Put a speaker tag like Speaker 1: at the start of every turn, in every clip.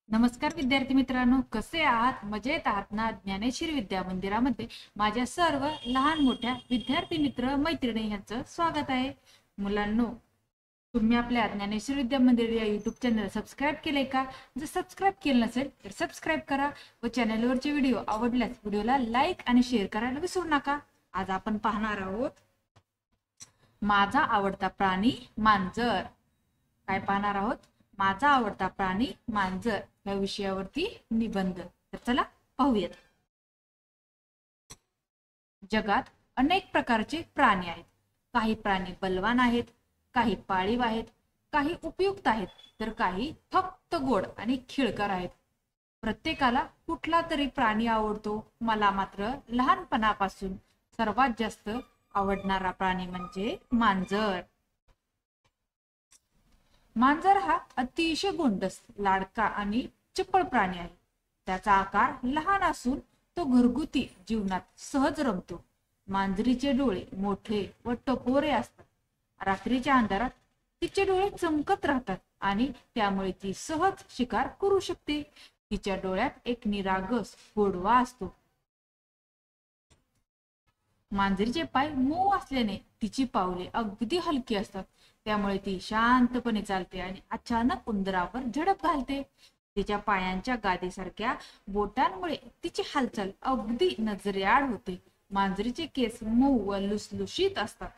Speaker 1: नमस्कार विद्यार्थी मित्रांनो, कसे आहात? मजेत आहात ना? ज्ञानेश्वरी विद्या मंदिरामध्ये माझ्या सर्व लहान मोठ्या विद्यार्थी मित्र मैत्रिणी यांचं स्वागत आहे. मुलांनो, तुम्ही आपल्या ज्ञानेश्वरी विद्या मंदिर या युट्यूब चॅनल सबस्क्राईब केले का? जर सबस्क्राईब केलं नसेल तर सबस्क्राईब करा व चॅनलवरचे व्हिडिओ आवडल्यास व्हिडिओला लाईक आणि शेअर करायला विसरू नका. आज आपण पाहणार आहोत माझा आवडता प्राणी मांजर. काय पाहणार आहोत? माझा आवडता प्राणी मांजर या विषयावरती निबंध. तर चला पाहूयात. जगात अनेक प्रकारचे प्राणी आहेत. काही प्राणी बलवान आहेत, काही पाळीव आहेत, काही उपयुक्त आहेत, तर काही फक्त गोड आणि खिळकर आहेत. प्रत्येकाला कुठला तरी प्राणी आवडतो. मला मात्र लहानपणापासून सर्वात जास्त आवडणारा प्राणी म्हणजे मांजर. मांजर हा अतिशय गोंडस, लाडका आणि चपळ प्राणी आहे. त्याचा आकार लहान असून तो घरगुती जीवनात सहज रमतो. मांजरीचे डोळे मोठे व टपोरे असतात. रात्रीच्या अंधारात तिचे डोळे चमकत राहतात आणि त्यामुळे ती सहज शिकार करू शकते. तिच्या डोळ्यात एक निरागस गोडवा असतो. मांजरीचे पाय मऊ असल्याने तिची पावले अगदी हलकी असतात. त्यामुळे ती शांतपणे चालते आणि अचानक उंदरावर झडप घालते. तिच्या पायांच्या गादीसारख्या बोटांमुळे तिची हालचाल अगदी नजरेआड होते. मांजरीचे केस मऊ व लुसलुशीत असतात.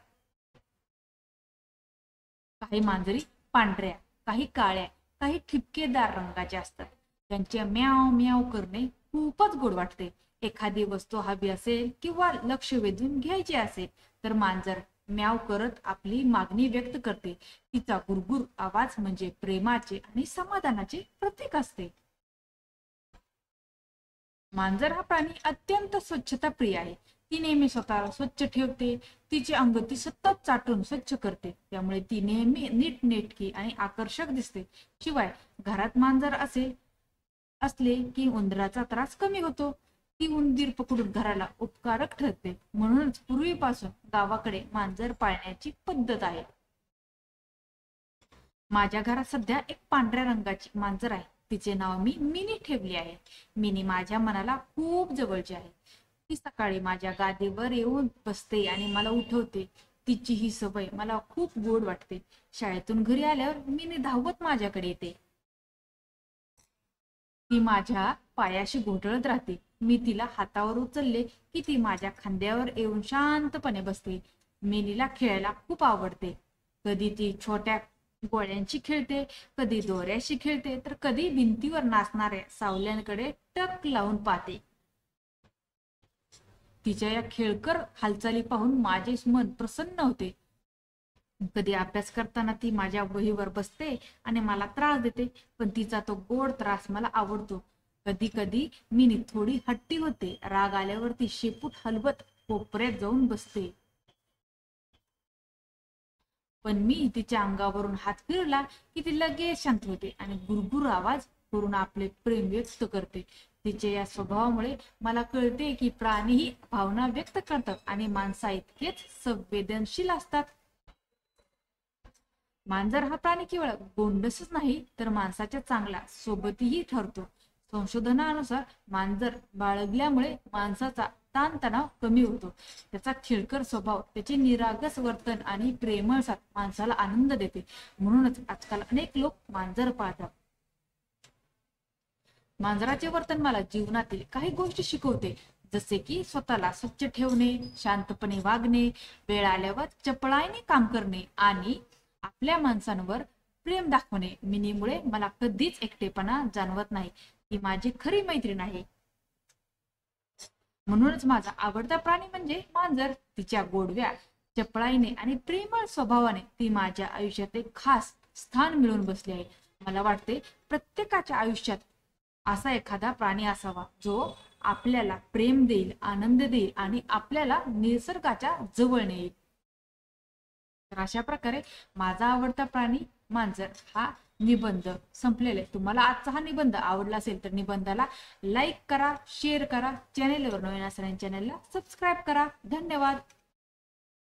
Speaker 1: काही मांजरी पांढऱ्या, काही काळ्या, काही ठिपकेदार रंगाचे असतात. त्यांचे म्याव म्याव करणे खूपच गोड वाटते. एखादी वस्तू हवी असेल किंवा लक्ष वेधून घ्यायचे असेल तर मांजर म्याव करत आपली मागणी व्यक्त करते. तिचा गुरगुर आवाज म्हणजे प्रेमाचे आणि समाधानाचे प्रतीक असते. मांजर हा प्राणी अत्यंत स्वच्छता प्रिय आहे. ती नेहमी स्वतःला स्वच्छ ठेवते. तिचे अंग ती सतत चाटून स्वच्छ करते. त्यामुळे ती नेहमी नीटनेटकी आणि आकर्षक दिसते. शिवाय घरात मांजर असले की उंदराचा त्रास कमी होतो. ती उंदीर पकडून घराला उपकारक ठरते. म्हणूनच पूर्वीपासून गावाकडे मांजर पाळण्याची पद्धत आहे. माझ्या घरात सध्या एक पांढऱ्या रंगाची मांजर आहे. तिचे नाव मी मिनी ठेवले आहे. मिनी माझ्या मनाला खूप जवळची आहे. ती सकाळी माझ्या गादीवर येऊन बसते आणि मला उठवते. तिची ही सवय मला खूप गोड वाटते. शाळेतून घरी आल्यावर मिनी धावत माझ्याकडे येते. ती माझ्या पायाशी घोटळत राहते. मी तिला हातावर उचलले की ती माझ्या खांद्यावर येऊन शांतपणे बसते. मिनीला खेळायला खूप आवडते. कधी ती छोट्या गोळ्यांशी खेळते, कधी दोऱ्याशी खेळते, तर कधी भिंतीवर नाचणाऱ्या सावल्यांकडे टक लावून पाहते. तिच्या या खेळकर हालचाली पाहून माझे मन प्रसन्न होते. कधी अभ्यास करताना ती माझ्या वहीवर बसते आणि मला त्रास देते, पण तिचा तो गोड त्रास मला आवडतो. कधी कधी मी थोडी हट्टी होते. राग आल्यावर ती शेपूट हलवत कोपऱ्यात जाऊन बसते. पण मी तिच्या अंगावरून हात फिरला की ती लगेच शांत होते आणि गुरगुर आवाज करून आपले प्रेम व्यक्त करते. तिच्या या स्वभावामुळे मला कळते की प्राणीही भावना व्यक्त करतात आणि माणसा इतकेच संवेदनशील असतात. मांजर हा प्राणी केवळ गोंडसच नाही तर माणसाच्या चांगला सोबतीही ठरतो. संशोधनानुसार मांजर बाळगल्यामुळे माणसाचा ताणतणाव कमी होतो. त्याचा खिळकर स्वभाव, त्याचे निरागस वर्तन आणि प्रेमळ साथ माणसाला आनंद देते. म्हणूनच आजकाल अनेक लोक मांजर पाळतात. मांजराचे वर्तन मला जीवनातील काही गोष्टी शिकवते, जसे की स्वतःला स्वच्छ ठेवणे, शांतपणे वागणे, वेळ आल्यावर चपळाईने काम करणे आणि आपल्या माणसांवर प्रेम दाखवणे. मिनीमुळे मला कधीच एकटेपणा जाणवत नाही. ती माझी खरी मैत्रीण आहे. म्हणूनच माझा आवडता प्राणी म्हणजे मांजर. तिच्या गोडव्या, चपळाईने आणि प्रेमळ स्वभावाने ती माझ्या आयुष्यात एक खास स्थान मिळवून बसली आहे. मला वाटते प्रत्येकाच्या आयुष्यात असा एखादा प्राणी असावा जो आपल्याला प्रेम देईल, आनंद देईल आणि आपल्याला निसर्गाच्या जवळ नेईल. तर अशा प्रकारे माझा आवडता प्राणी मांजर हा निबंध संपलेला आहे. तुम्हाला आजचा हा निबंध आवडला असेल तर निबंधाला लाईक करा, शेअर करा, चॅनेलवर नवीन असणाऱ्या चॅनेलला सबस्क्राईब करा. धन्यवाद.